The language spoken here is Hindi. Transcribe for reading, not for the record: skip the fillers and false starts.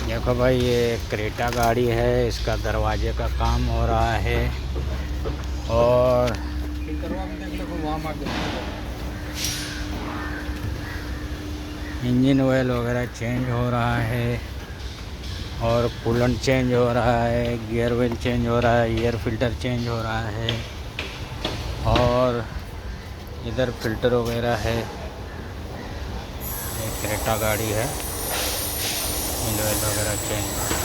देखो भाई, ये क्रेटा गाड़ी है, इसका दरवाजे का काम हो रहा है और इंजन ऑयल वगैरह चेंज हो रहा है और कूलेंट चेंज हो रहा है, गियर ऑयल चेंज हो रहा है, एयर फिल्टर चेंज हो रहा है और इधर फिल्टर वगैरह है। ये क्रेटा गाड़ी है, इंजन ऑयल वगैरह चेंज हो रहा है।